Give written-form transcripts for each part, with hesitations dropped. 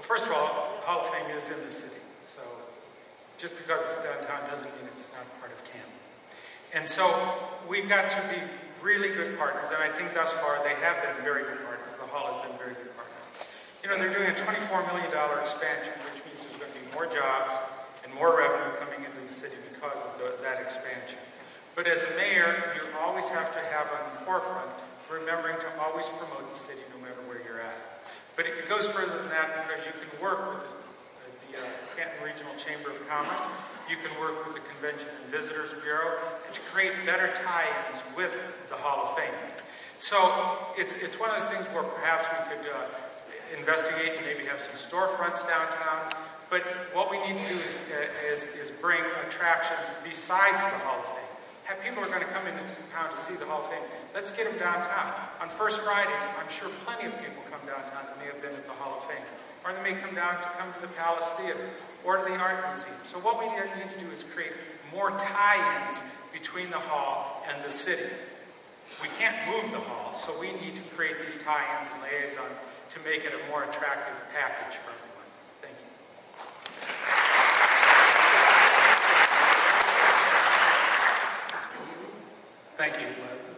first of all, Hall of Fame is in the city. So just because it's downtown doesn't mean it's not part of Canton. And so we've got to be really good partners, and I think thus far they have been very good partners. The Hall has been very good partners. You know, they're doing a $24 million expansion, which means there's going to be more jobs and more revenue coming into the city because of that expansion. But as a mayor, you always have to have on the forefront remembering to always promote the city no matter where you're at. But it goes further than that because you can work with the Canton Regional Chamber of Commerce, you can work with the Convention and Visitors Bureau, and to create better tie-ins with the Hall of Fame. So it's one of those things where perhaps we could investigate and maybe have some storefronts downtown. But what we need to do is bring attractions besides the Hall of Fame. Have people who are going to come into town to see the Hall of Fame. Let's get them downtown. On First Fridays, I'm sure plenty of people come downtown that may have been at the Hall of Fame. Or they may come to the Palace Theater or to the Art Museum. So what we need to do is create more tie-ins between the Hall and the city. We can't move the Hall, so we need to create these tie-ins and liaisons to make it a more attractive package for everyone. Thank you. Thank you.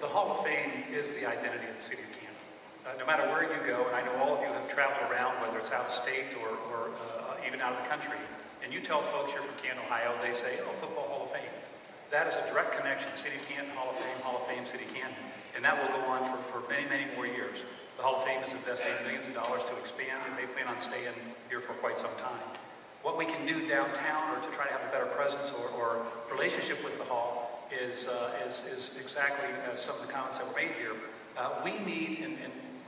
The Hall of Fame is the identity of the city of Canton. No matter where you go, and I know all of you have traveled around, whether it's out of state or even out of the country, and you tell folks you're from Canton, Ohio, they say, oh, Football Hall of Fame. That is a direct connection. City of Canton, Hall of Fame, City of Canton. And that will go on for many, many more years. The Hall of Fame is investing millions of dollars to expand, and they plan on staying here for quite some time. What we can do downtown, or to try to have a better presence or relationship with the Hall, is exactly some of the comments that were made here.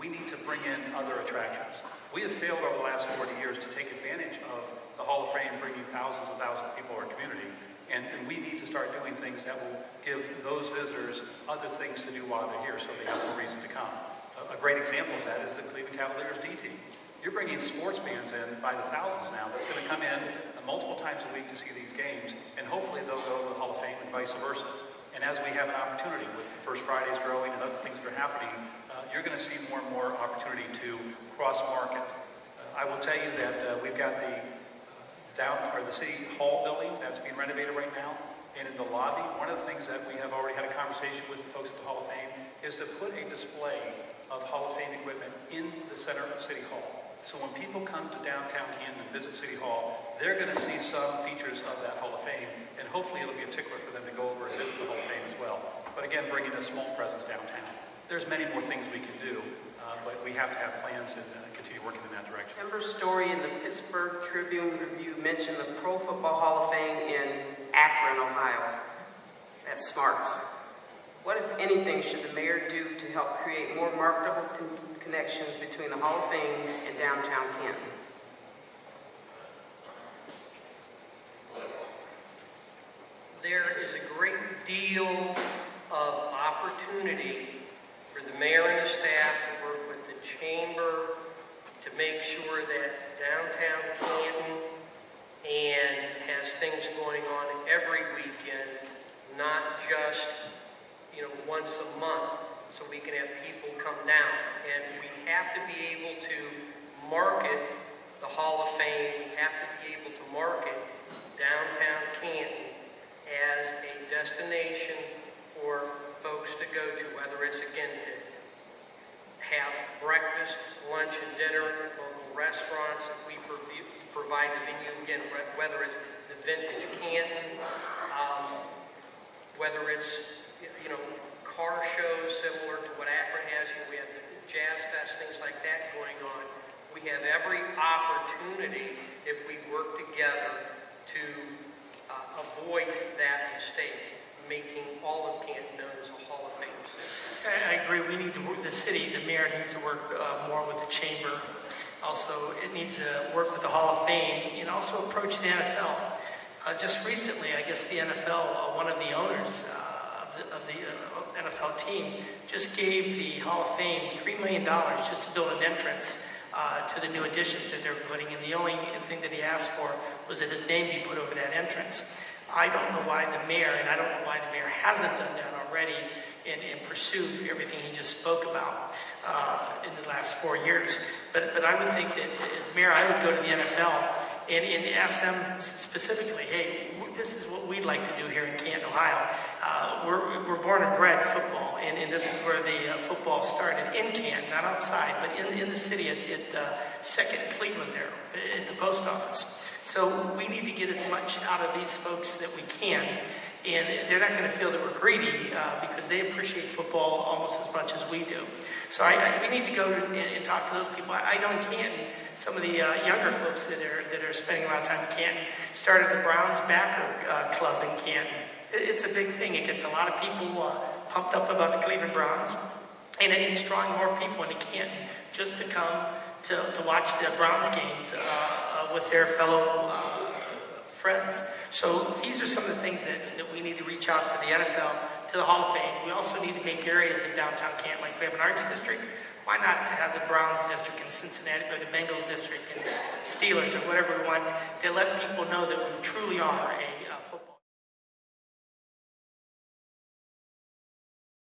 We need to bring in other attractions. We have failed over the last 40 years to take advantage of the Hall of Fame, bringing thousands and thousands of people to our community. And we need to start doing things that will give those visitors other things to do while they're here so they have more reason to come. A great example of that is the Cleveland Cavaliers D team. You're bringing sports bands in by the thousands now that's going to come in multiple times a week to see these games, and hopefully they'll go to the Hall of Fame and vice versa. And as we have an opportunity with the First Fridays growing and other things that are happening, you're going to see more and more opportunity to cross-market. I will tell you that we've got the City Hall building that's being renovated right now, and in the lobby, one of the things that we have already had a conversation with the folks at the Hall of Fame is to put a display of Hall of Fame equipment in the center of City Hall. So when people come to downtown Canton and visit City Hall, they're going to see some features of that Hall of Fame, and hopefully it'll be a tickler for them to go over and visit the Hall of Fame as well. But again, bringing a small presence downtown. There's many more things we can do, but we have to have plans and continue working in that direction. September story in the Pittsburgh Tribune Review mentioned the Pro Football Hall of Fame in Akron, Ohio. That's smart. What, if anything, should the mayor do to help create more marketable connections between the Hall of Fame and downtown Canton? There is a great deal of opportunity for the mayor and his staff to work with the chamber to make sure that downtown Canton has things going on every weekend, not just once a month, so we can have people come down. And we have to be able to market the Hall of Fame. We have to be able to market downtown Canton as a destination for folks to go to, whether it's, again, to have breakfast, lunch, and dinner at local restaurants. We provide the venue, again, whether it's the Vintage Canton, whether it's, car shows similar to what Akron has. We have the Jazz Fest, things like that going on. We have every opportunity, if we work together, to avoid that mistake, making all of Canton known as a Hall of Fame city. I agree. We need to work, the mayor needs to work more with the chamber. Also, it needs to work with the Hall of Fame and also approach the NFL. Just recently, I guess the NFL, one of the owners of the NFL team, just gave the Hall of Fame $3 million just to build an entrance to the new additions that they're putting in. The only thing that he asked for was that his name be put over that entrance. I don't know why the mayor, and I don't know why the mayor hasn't done that already and pursued everything he just spoke about. in the last 4 years. But I would think that as mayor, I would go to the NFL and ask them specifically, hey, this is what we'd like to do here in Canton, Ohio. We're born and bred football, and this is where the football started in Canton, not outside, but in the city at 2nd and Cleveland there, at the post office. So we need to get as much out of these folks that we can, and they're not going to feel that we're greedy because they appreciate football almost as much as we do. So we need to go and talk to those people. I know in Canton, some of the younger folks that are spending a lot of time in Canton started the Browns Backer Club in Canton. It's a big thing. It gets a lot of people pumped up about the Cleveland Browns, and it's drawing more people into Canton just to come to watch the Browns games with their fellow friends. So these are some of the things that we need to reach out to the NFL, to the Hall of Fame. We also need to make areas in downtown Canton, like we have an arts district. Why not to have the Browns district in Cincinnati, or the Bengals district and Steelers, or whatever we want, to let people know that we truly are a